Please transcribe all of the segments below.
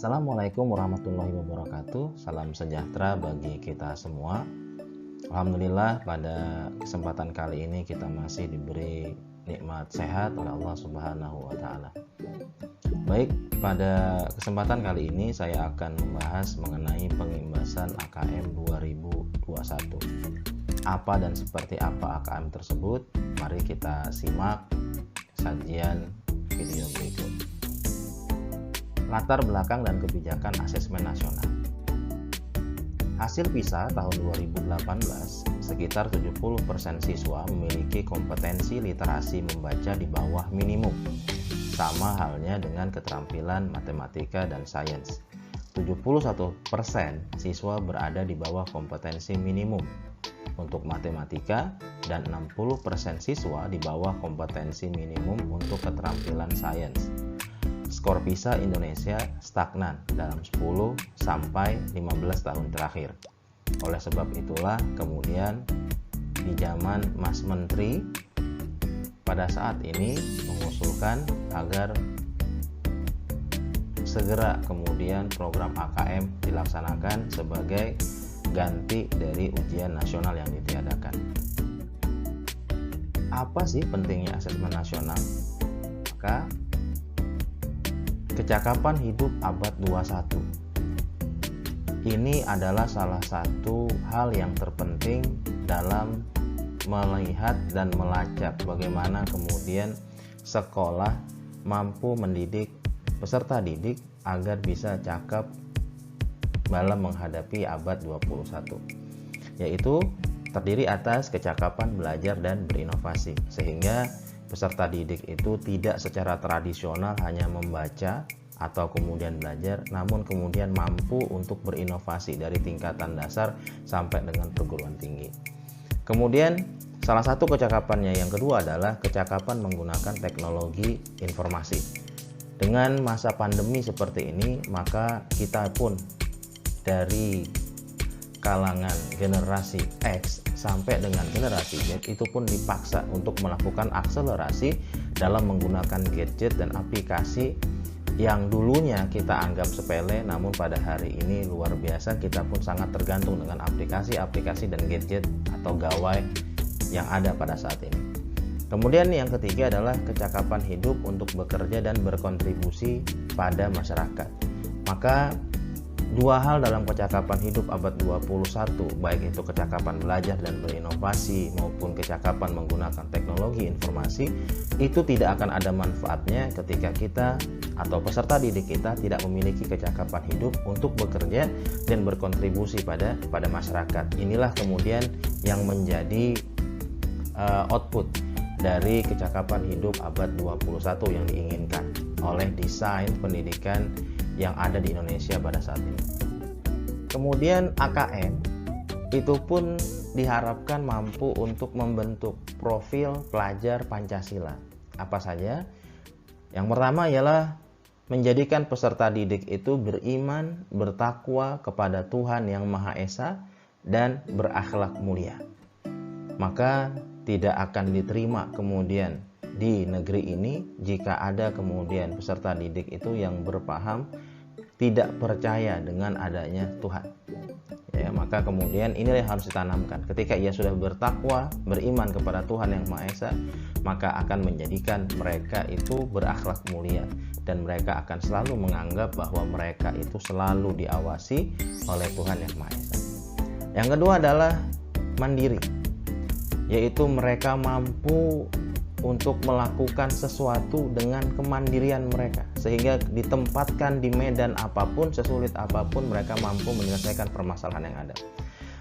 Assalamualaikum warahmatullahi wabarakatuh. Salam sejahtera bagi kita semua. Alhamdulillah, pada kesempatan kali ini kita masih diberi nikmat sehat oleh Allah Subhanahu wa Ta'ala. Baik, pada kesempatan kali ini saya akan membahas mengenai pengimbasan AKM 2021. Apa dan seperti apa AKM tersebut? Mari kita simak sajian video berikut. Latar belakang dan kebijakan asesmen nasional. Hasil PISA tahun 2018, sekitar 70% siswa memiliki kompetensi literasi membaca di bawah minimum. Sama halnya dengan keterampilan matematika dan sains. 71% siswa berada di bawah kompetensi minimum untuk matematika dan 60% siswa di bawah kompetensi minimum untuk keterampilan sains. Skor PISA Indonesia stagnan dalam 10 sampai 15 tahun terakhir. Oleh sebab itulah kemudian di zaman Mas Menteri pada saat ini mengusulkan agar segera kemudian program AKM dilaksanakan sebagai ganti dari ujian nasional yang ditiadakan. Apa sih pentingnya asesmen nasional? Maka kecakapan hidup abad 21 ini adalah salah satu hal yang terpenting dalam melihat dan melacak bagaimana kemudian sekolah mampu mendidik peserta didik agar bisa cakap dalam menghadapi abad 21, yaitu terdiri atas kecakapan belajar dan berinovasi, sehingga peserta didik itu tidak secara tradisional hanya membaca atau kemudian belajar, namun kemudian mampu untuk berinovasi dari tingkatan dasar sampai dengan perguruan tinggi. Kemudian salah satu kecakapannya yang kedua adalah kecakapan menggunakan teknologi informasi. Dengan masa pandemi seperti ini, maka kita pun dari kalangan generasi X sampai dengan generasi Z itu pun dipaksa untuk melakukan akselerasi dalam menggunakan gadget dan aplikasi yang dulunya kita anggap sepele, namun pada hari ini luar biasa. Kita pun sangat tergantung dengan aplikasi-aplikasi dan gadget atau gawai yang ada pada saat ini. Kemudian yang ketiga adalah kecakapan hidup untuk bekerja dan berkontribusi pada masyarakat. Maka dua hal dalam kecakapan hidup abad 21, baik itu kecakapan belajar dan berinovasi maupun kecakapan menggunakan teknologi informasi, itu tidak akan ada manfaatnya ketika kita atau peserta didik kita tidak memiliki kecakapan hidup untuk bekerja dan berkontribusi pada masyarakat. Inilah kemudian yang menjadi output dari kecakapan hidup abad 21 yang diinginkan oleh desain pendidikan yang ada di Indonesia pada saat ini. Kemudian AKM itu pun diharapkan mampu untuk membentuk profil pelajar Pancasila. Apa saja? Yang pertama ialah menjadikan peserta didik itu beriman, bertakwa kepada Tuhan Yang Maha Esa dan berakhlak mulia. Maka tidak akan diterima kemudian di negeri ini jika ada kemudian peserta didik itu yang berpaham tidak percaya dengan adanya Tuhan. Ya, maka kemudian inilah yang harus ditanamkan. Ketika ia sudah bertakwa, beriman kepada Tuhan Yang Maha Esa, maka akan menjadikan mereka itu berakhlak mulia dan mereka akan selalu menganggap bahwa mereka itu selalu diawasi oleh Tuhan Yang Maha Esa. Yang kedua adalah mandiri, yaitu mereka mampu untuk melakukan sesuatu dengan kemandirian mereka, sehingga ditempatkan di medan apapun, sesulit apapun, mereka mampu menyelesaikan permasalahan yang ada.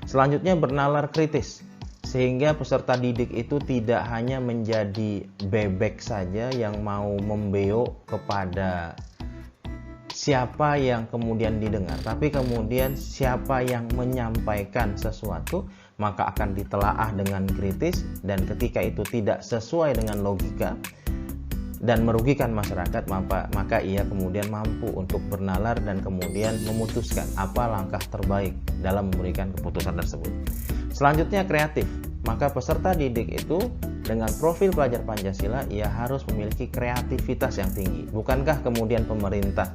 Selanjutnya bernalar kritis, sehingga peserta didik itu tidak hanya menjadi bebek saja yang mau membeo kepada siapa yang kemudian didengar, tapi kemudian siapa yang menyampaikan sesuatu maka akan ditelaah dengan kritis, dan ketika itu tidak sesuai dengan logika dan merugikan masyarakat, maka ia kemudian mampu untuk bernalar dan kemudian memutuskan apa langkah terbaik dalam memberikan keputusan tersebut. Selanjutnya kreatif, maka peserta didik itu dengan profil pelajar Pancasila ia harus memiliki kreativitas yang tinggi. Bukankah kemudian pemerintah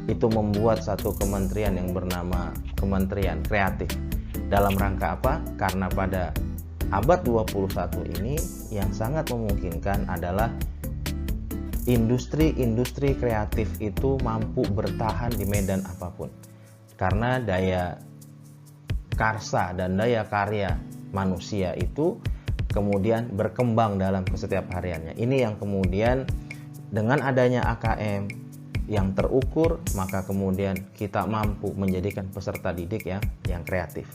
itu membuat satu kementerian yang bernama Kementerian Kreatif. Dalam rangka apa? Karena pada abad 21 ini yang sangat memungkinkan adalah industri kreatif itu mampu bertahan di medan apapun. Karena daya karsa dan daya karya manusia itu kemudian berkembang dalam setiap hariannya. Ini yang kemudian dengan adanya AKM yang terukur, maka kemudian kita mampu menjadikan peserta didik yang kreatif.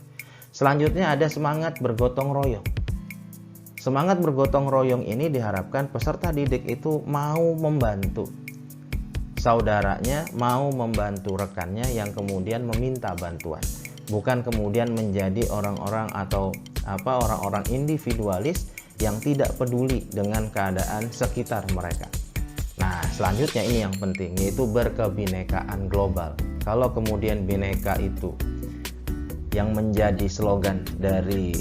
Selanjutnya ada semangat bergotong royong. Semangat bergotong royong ini diharapkan peserta didik itu mau membantu saudaranya, mau membantu rekannya yang kemudian meminta bantuan. Bukan kemudian menjadi orang-orang atau orang-orang individualis yang tidak peduli dengan keadaan sekitar mereka. Nah, selanjutnya ini yang penting, yaitu berkebinekaan global. Kalau kemudian bineka itu yang menjadi slogan dari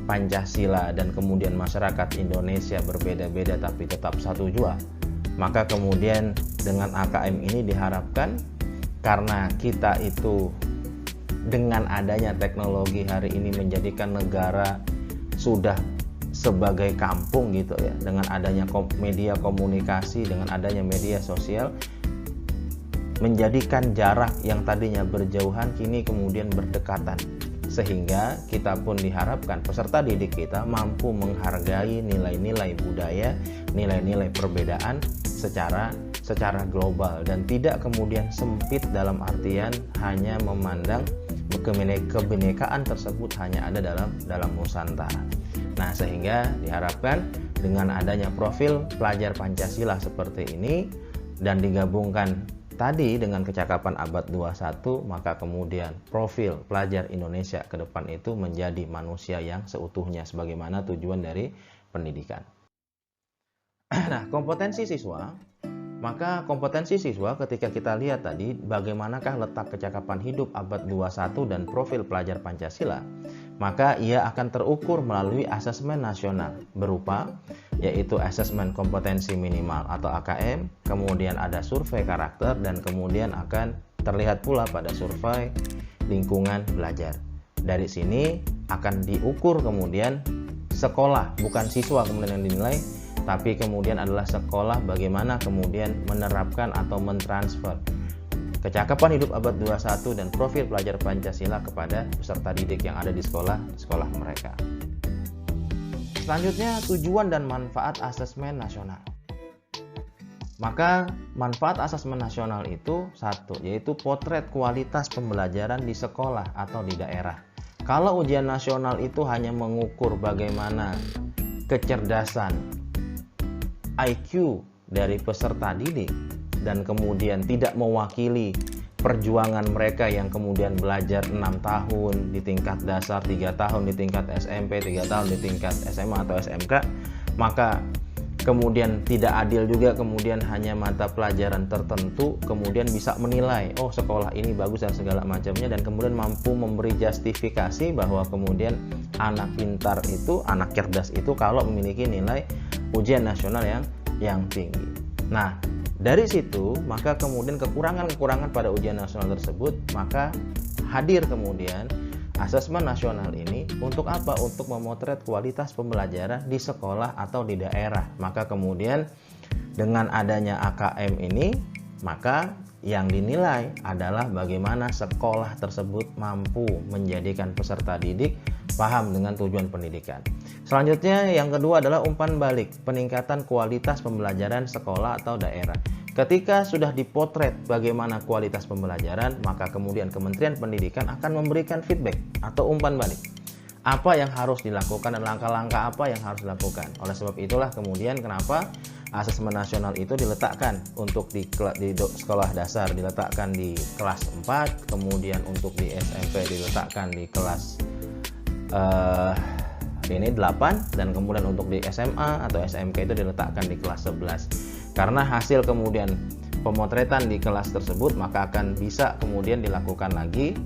Pancasila dan kemudian masyarakat Indonesia berbeda-beda tapi tetap satu jua, maka kemudian dengan AKM ini diharapkan karena kita itu dengan adanya teknologi hari ini menjadikan negara sudah sebagai kampung gitu ya, dengan adanya media komunikasi, dengan adanya media sosial, menjadikan jarak yang tadinya berjauhan kini kemudian berdekatan, sehingga kita pun diharapkan peserta didik kita mampu menghargai nilai-nilai budaya, nilai-nilai perbedaan secara global dan tidak kemudian sempit dalam artian hanya memandang kebinekaan tersebut hanya ada dalam Nusantara. Nah, sehingga diharapkan dengan adanya profil pelajar Pancasila seperti ini dan digabungkan tadi dengan kecakapan abad 21, maka kemudian profil pelajar Indonesia ke depan itu menjadi manusia yang seutuhnya sebagaimana tujuan dari pendidikan. Nah, kompetensi siswa. Maka kompetensi siswa ketika kita lihat tadi bagaimanakah letak kecakapan hidup abad 21 dan profil pelajar Pancasila, maka ia akan terukur melalui asesmen nasional berupa yaitu asesmen kompetensi minimal atau AKM, kemudian ada survei karakter dan kemudian akan terlihat pula pada survei lingkungan belajar. Dari sini akan diukur kemudian sekolah, bukan siswa kemudian yang dinilai, tapi kemudian adalah sekolah bagaimana kemudian menerapkan atau mentransfer kecakapan hidup abad 21 dan profil pelajar Pancasila kepada peserta didik yang ada di sekolah mereka. Selanjutnya, tujuan dan manfaat asesmen nasional. Maka manfaat asesmen nasional itu satu, yaitu potret kualitas pembelajaran di sekolah atau di daerah. Kalau ujian nasional itu hanya mengukur bagaimana kecerdasan IQ dari peserta didik dan kemudian tidak mewakili perjuangan mereka yang kemudian belajar 6 tahun di tingkat dasar, 3 tahun di tingkat SMP, 3 tahun di tingkat SMA atau SMK, maka kemudian tidak adil juga kemudian hanya mata pelajaran tertentu kemudian bisa menilai, oh sekolah ini bagus dan segala macamnya, dan kemudian mampu memberi justifikasi bahwa kemudian anak pintar itu, anak cerdas itu kalau memiliki nilai ujian nasional yang tinggi. Nah, dari situ maka kemudian kekurangan-kekurangan pada ujian nasional tersebut, maka hadir kemudian asesmen nasional ini untuk apa? Untuk memotret kualitas pembelajaran di sekolah atau di daerah. Maka kemudian dengan adanya AKM ini, maka yang dinilai adalah bagaimana sekolah tersebut mampu menjadikan peserta didik paham dengan tujuan pendidikan. Selanjutnya yang kedua adalah umpan balik, peningkatan kualitas pembelajaran sekolah atau daerah. Ketika sudah dipotret bagaimana kualitas pembelajaran, maka kemudian Kementerian Pendidikan akan memberikan feedback atau umpan balik. Apa yang harus dilakukan dan langkah-langkah apa yang harus dilakukan. Oleh sebab itulah kemudian kenapa asesmen nasional itu diletakkan untuk di sekolah dasar diletakkan di kelas 4, kemudian untuk di SMP diletakkan di kelas 8, dan kemudian untuk di SMA atau SMK itu diletakkan di kelas 11. Karena hasil kemudian pemotretan di kelas tersebut, maka akan bisa kemudian dilakukan lagi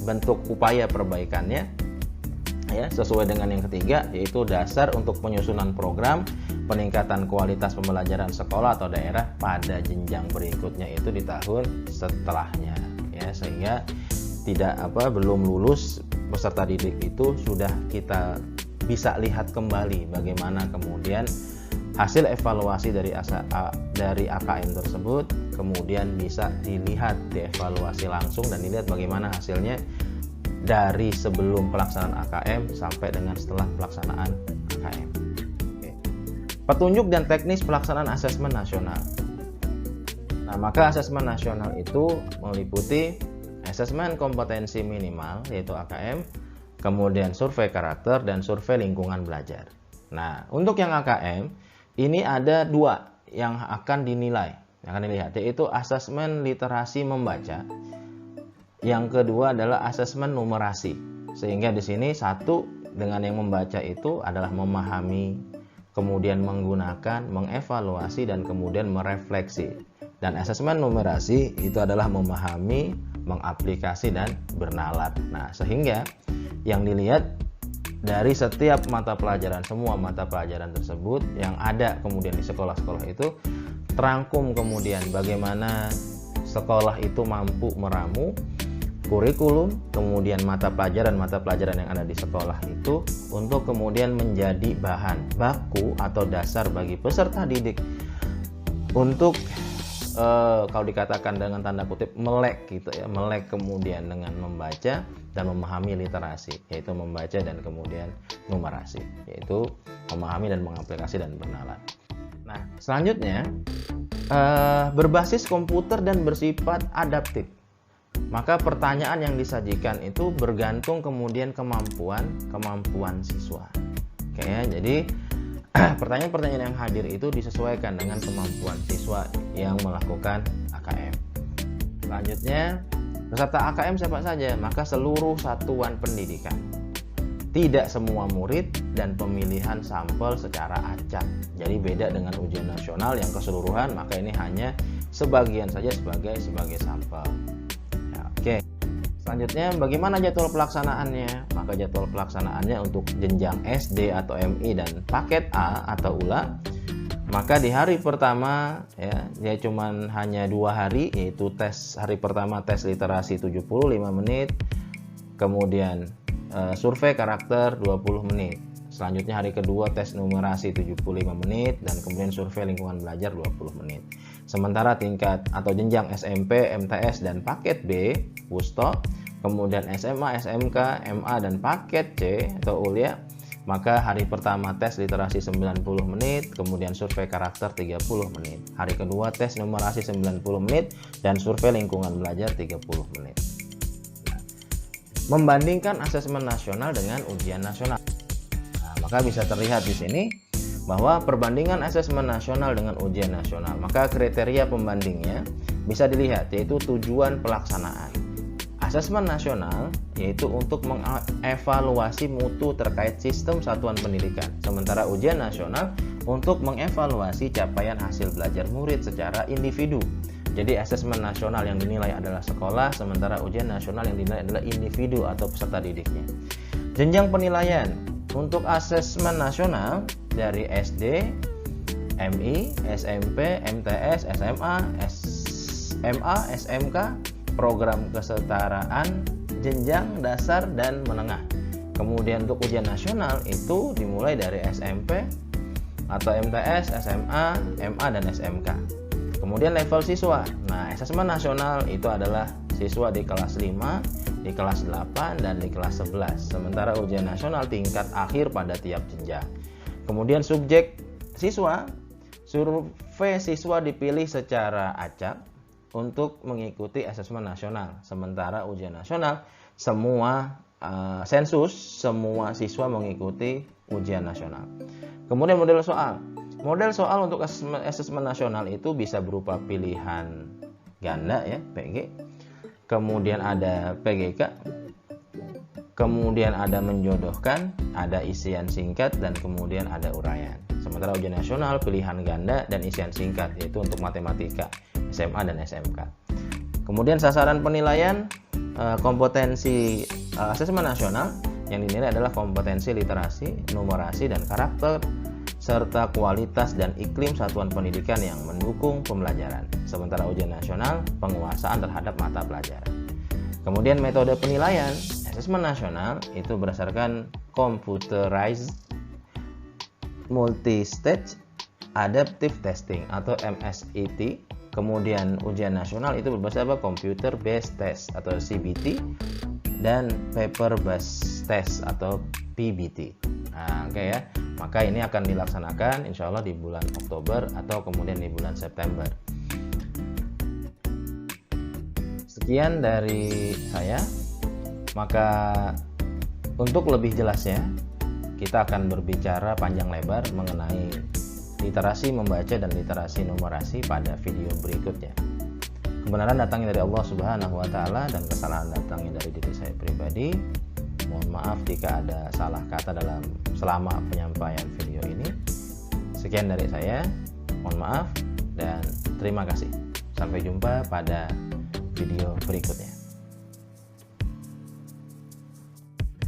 bentuk upaya perbaikannya ya, sesuai dengan yang ketiga, yaitu dasar untuk penyusunan program peningkatan kualitas pembelajaran sekolah atau daerah pada jenjang berikutnya itu di tahun setelahnya ya, sehingga belum lulus peserta didik itu sudah kita bisa lihat kembali bagaimana kemudian hasil evaluasi dari AKM tersebut, kemudian bisa dilihat, dievaluasi langsung dan dilihat bagaimana hasilnya dari sebelum pelaksanaan AKM sampai dengan setelah pelaksanaan AKM. Oke. Petunjuk dan teknis pelaksanaan asesmen nasional. Nah, maka asesmen nasional itu meliputi asesmen kompetensi minimal yaitu AKM, kemudian survei karakter dan survei lingkungan belajar. Nah, untuk yang AKM ini ada 2 yang akan dinilai, yang akan dilihat, yaitu asesmen literasi membaca. Yang kedua adalah asesmen numerasi. Sehingga di sini satu dengan yang membaca itu adalah memahami, kemudian menggunakan, mengevaluasi dan kemudian merefleksi. Dan asesmen numerasi itu adalah memahami, mengaplikasi dan bernalar. Nah, sehingga yang dilihat dari setiap mata pelajaran, semua mata pelajaran tersebut yang ada kemudian di sekolah-sekolah itu terangkum kemudian bagaimana sekolah itu mampu meramu kurikulum, kemudian mata pelajaran yang ada di sekolah itu untuk kemudian menjadi bahan baku atau dasar bagi peserta didik untuk kalau dikatakan dengan tanda kutip melek gitu ya, melek kemudian dengan membaca dan memahami literasi, yaitu membaca dan kemudian numerasi, yaitu memahami dan mengaplikasi dan bernalar. Nah, selanjutnya berbasis komputer dan bersifat adaptif. Maka pertanyaan yang disajikan itu bergantung kemudian kemampuan siswa. Oke ya, jadi pertanyaan-pertanyaan yang hadir itu disesuaikan dengan kemampuan siswa yang melakukan AKM. Selanjutnya, peserta AKM siapa saja? Maka seluruh satuan pendidikan. Tidak semua murid dan pemilihan sampel secara acak. Jadi beda dengan ujian nasional yang keseluruhan, maka ini hanya sebagian saja sebagai sampel. Ya, oke. Selanjutnya, bagaimana jadwal pelaksanaannya? Maka jadwal pelaksanaannya untuk jenjang SD atau MI dan paket A atau ULA, maka di hari pertama ya, dia hanya 2 hari, yaitu hari pertama tes literasi 75 menit, kemudian survei karakter 20 menit. Selanjutnya hari kedua tes numerasi 75 menit dan kemudian survei lingkungan belajar 20 menit. Sementara tingkat atau jenjang SMP, MTS dan paket B, Wusto, kemudian SMA, SMK, MA dan paket C atau Ulia, maka hari pertama tes literasi 90 menit, kemudian survei karakter 30 menit. Hari kedua tes numerasi 90 menit dan survei lingkungan belajar 30 menit. Membandingkan asesmen nasional dengan ujian nasional. Nah, maka bisa terlihat di sini bahwa perbandingan asesmen nasional dengan ujian nasional, maka kriteria pembandingnya bisa dilihat, yaitu tujuan pelaksanaan. Asesmen nasional yaitu untuk mengevaluasi mutu terkait sistem satuan pendidikan, sementara ujian nasional untuk mengevaluasi capaian hasil belajar murid secara individu. Jadi asesmen nasional yang dinilai adalah sekolah, sementara ujian nasional yang dinilai adalah individu atau peserta didiknya. Jenjang penilaian untuk asesmen nasional dari SD, MI, SMP, MTS, SMA, SMA, SMK, program kesetaraan, jenjang dasar dan menengah. Kemudian untuk ujian nasional itu dimulai dari SMP atau MTS, SMA, MA dan SMK. Kemudian level siswa. Nah, asesmen nasional itu adalah siswa di kelas 5, di kelas 8 dan di kelas 11. Sementara ujian nasional tingkat akhir pada tiap jenjang. Kemudian subjek siswa, survei siswa dipilih secara acak untuk mengikuti asesmen nasional. Sementara ujian nasional semua sensus, semua siswa mengikuti ujian nasional. Kemudian model soal. Model soal untuk asesmen nasional itu bisa berupa pilihan ganda ya, PG. Kemudian ada PGK. Kemudian ada menjodohkan, ada isian singkat dan kemudian ada uraian. Sementara ujian nasional pilihan ganda dan isian singkat, yaitu untuk matematika, SMA dan SMK. Kemudian sasaran penilaian kompetensi asesmen nasional yang dinilai adalah kompetensi literasi, numerasi dan karakter. serta kualitas dan iklim satuan pendidikan yang mendukung pembelajaran. Sementara ujian nasional, penguasaan terhadap mata pelajaran. Kemudian metode penilaian, asesmen nasional itu berdasarkan computerized multi-stage adaptive testing atau MSET. Kemudian ujian nasional itu berbasis computer based test atau CBT dan paper based test atau PBT. Nah, oke ya. Maka ini akan dilaksanakan insya Allah di bulan Oktober atau kemudian di bulan September. Sekian dari saya. Maka untuk lebih jelasnya kita akan berbicara panjang lebar mengenai literasi membaca dan literasi numerasi pada video berikutnya. Kebenaran datangnya dari Allah Subhanahu wa taala dan kesalahan datangnya dari diri saya pribadi. Mohon maaf jika ada salah kata selama penyampaian video ini. Sekian dari saya. Mohon maaf dan terima kasih. Sampai jumpa pada video berikutnya.